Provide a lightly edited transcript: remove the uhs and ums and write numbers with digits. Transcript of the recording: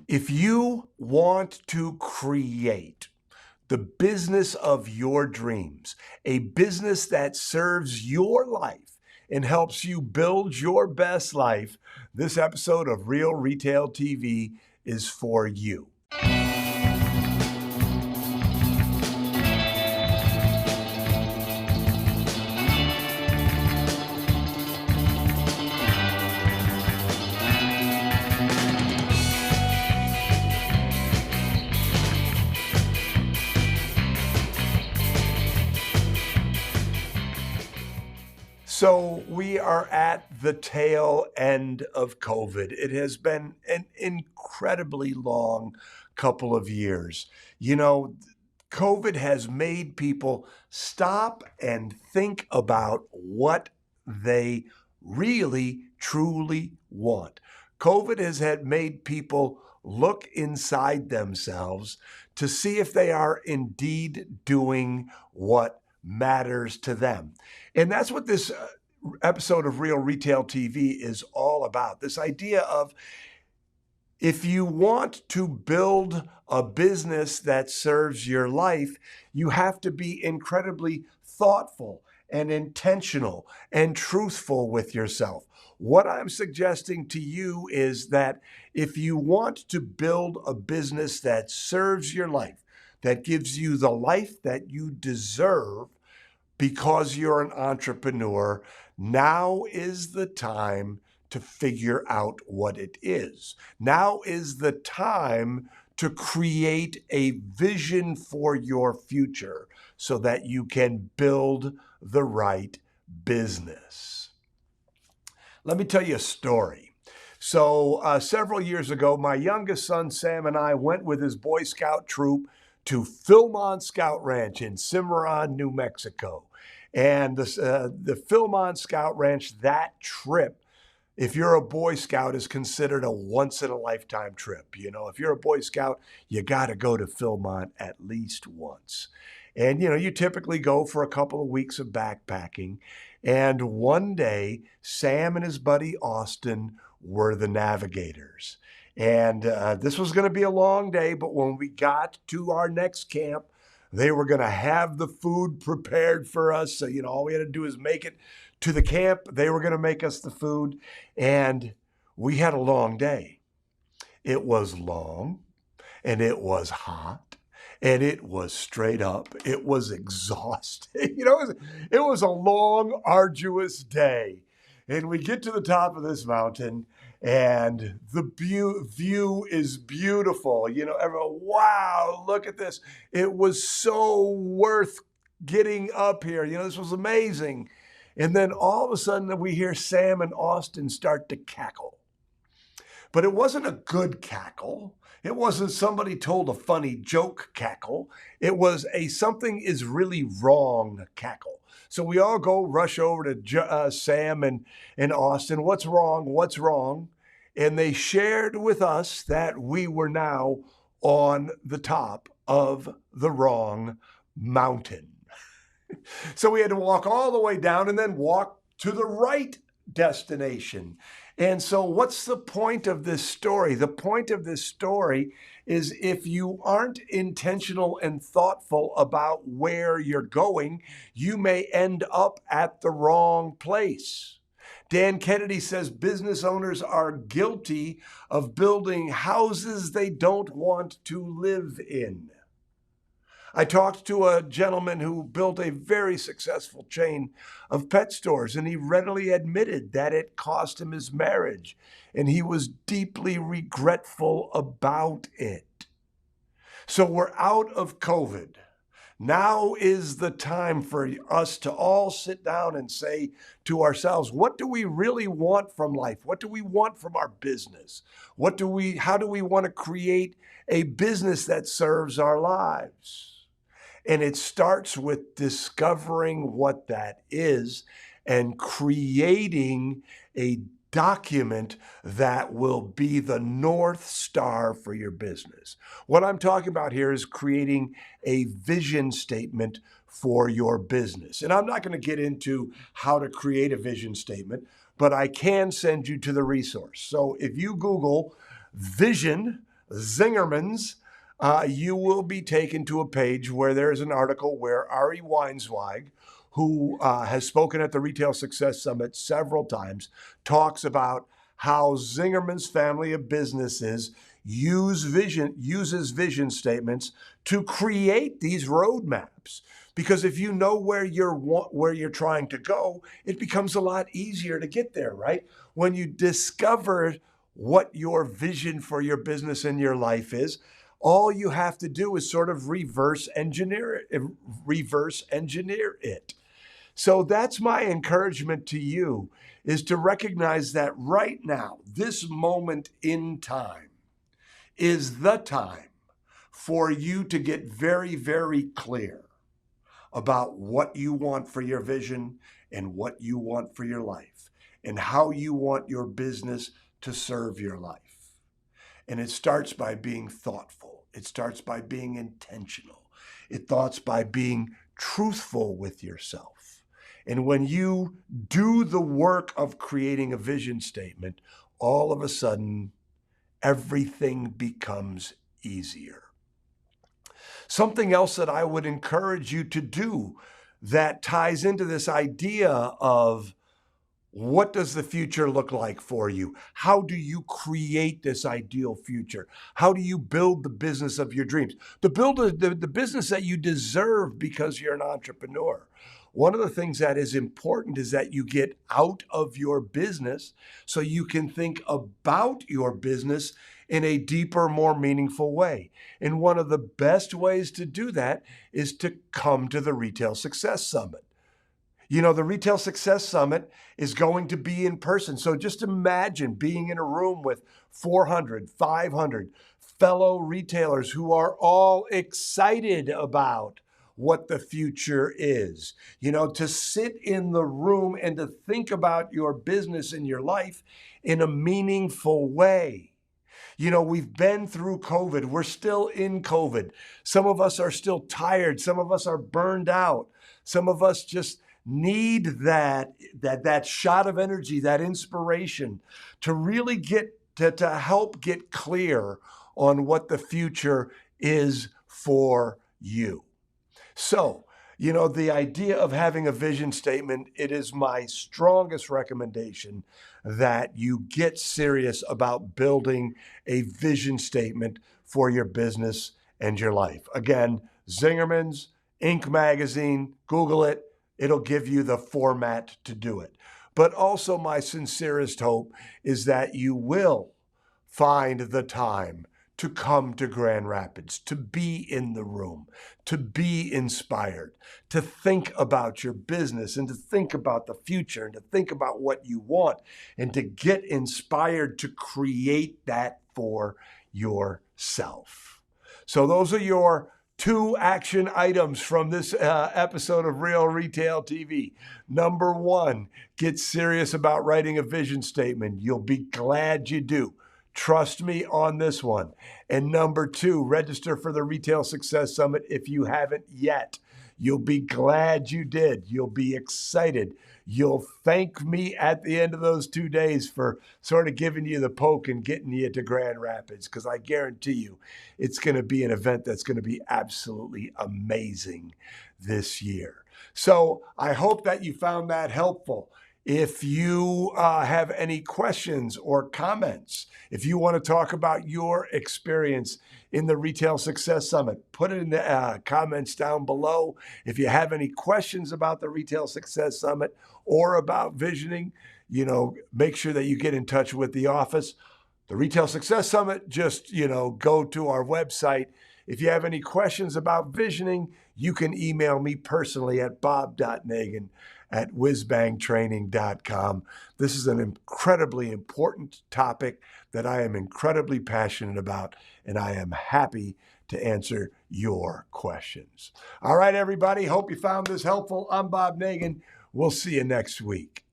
If you want to create the business of your dreams, a business that serves your life and helps you build your best life, this episode of Real Retail TV is for you. So we are at the tail end of COVID. It has been an incredibly long couple of years. COVID has made people stop and think about what they really, truly want. COVID has had made people look inside themselves to see if they are indeed doing what matters to them. And that's what this episode of Real Retail TV is all about. This idea of, if you want to build a business that serves your life, you have to be incredibly thoughtful and intentional and truthful with yourself. What I'm suggesting to you is that if you want to build a business that serves your life, that gives you the life that you deserve because you're an entrepreneur, now is the time to figure out what it is. Now is the time to create a vision for your future so that you can build the right business. Let me tell you a story. So several years ago, my youngest son, Sam, and I went with his Boy Scout troop to Philmont Scout Ranch in Cimarron, New Mexico. And the Philmont Scout Ranch, that trip, if you're a Boy Scout, is considered a once-in-a-lifetime trip. If you're a Boy Scout, you got to go to Philmont at least once. And, you typically go for a couple of weeks of backpacking. And one day, Sam and his buddy Austin were the navigators. And this was going to be a long day, but when we got to our next camp, they were going to have the food prepared for us. So, all we had to do is make it to the camp. They were going to make us the food. And we had a long day. It was long, and it was hot, and it was straight up. It was exhausting. It was a long, arduous day. And we get to the top of this mountain, and the view is beautiful. Everyone, wow, look at this. It was so worth getting up here. This was amazing. And then all of a sudden we hear Sam and Austin start to cackle. But it wasn't a good cackle. It wasn't somebody told a funny joke cackle. It was a something is really wrong cackle. So we all rush over to Sam and Austin. What's wrong? What's wrong? And they shared with us that we were now on the top of the wrong mountain. So we had to walk all the way down and then walk to the right destination. And so what's the point of this story? The point of this story is, if you aren't intentional and thoughtful about where you're going, you may end up at the wrong place. Dan Kennedy says business owners are guilty of building houses they don't want to live in. I talked to a gentleman who built a very successful chain of pet stores, and he readily admitted that it cost him his marriage, and he was deeply regretful about it. So we're out of COVID. Now is the time for us to all sit down and say to ourselves, what do we really want from life? What do we want from our business? How do we want to create a business that serves our lives? And it starts with discovering what that is and creating a document that will be the North Star for your business. What I'm talking about here is creating a vision statement for your business. And I'm not going to get into how to create a vision statement, but I can send you to the resource. So if you Google vision Zingerman's, you will be taken to a page where there's an article where Ari Weinzweig, who has spoken at the Retail Success Summit several times, talks about how Zingerman's family of businesses uses vision statements to create these roadmaps. Because if you know where you're trying to go, it becomes a lot easier to get there, right? When you discover what your vision for your business and your life is, all you have to do is sort of reverse engineer it. So that's my encouragement to you, is to recognize that right now, this moment in time, is the time for you to get very, very clear about what you want for your vision and what you want for your life and how you want your business to serve your life. And it starts by being thoughtful. It starts by being intentional. It starts by being truthful with yourself. And when you do the work of creating a vision statement, all of a sudden, everything becomes easier. Something else that I would encourage you to do that ties into this idea of what does the future look like for you? How do you create this ideal future? How do you build the business of your dreams? To build the business that you deserve because you're an entrepreneur. One of the things that is important is that you get out of your business so you can think about your business in a deeper, more meaningful way. And one of the best ways to do that is to come to the Retail Success Summit. You know, the Retail Success Summit is going to be in person. So just imagine being in a room with 400, 500 fellow retailers who are all excited about what the future is. You know, to sit in the room and to think about your business and your life in a meaningful way. You know, we've been through COVID. We're still in COVID. Some of us are still tired. Some of us are burned out. Some of us just need that shot of energy, that inspiration to really get to help get clear on what the future is for you. So, you know, the idea of having a vision statement, it is my strongest recommendation that you get serious about building a vision statement for your business and your life. Again, Zingerman's, Inc. magazine, Google it. It'll give you the format to do it. But also my sincerest hope is that you will find the time to come to Grand Rapids, to be in the room, to be inspired, to think about your business and to think about the future and to think about what you want and to get inspired to create that for yourself. So those are your 2 action items from this episode of Real Retail TV. Number 1, get serious about writing a vision statement. You'll be glad you do. Trust me on this one. And number 2, register for the Retail Success Summit if you haven't yet. You'll be glad you did. You'll be excited. You'll thank me at the end of those 2 days for sort of giving you the poke and getting you to Grand Rapids, because I guarantee you it's going to be an event that's going to be absolutely amazing this year. So I hope that you found that helpful. If you have any questions or comments, if you want to talk about your experience in the Retail Success Summit, put it in the comments down below. If you have any questions about the Retail Success Summit or about visioning, you know, make sure that you get in touch with the office. The Retail Success Summit, just, you know, go to our website. If you have any questions about visioning, you can email me personally at bob.nagan@whizbangtraining.com. This is an incredibly important topic that I am incredibly passionate about, and I am happy to answer your questions. All right, everybody. Hope you found this helpful. I'm Bob Nagan. We'll see you next week.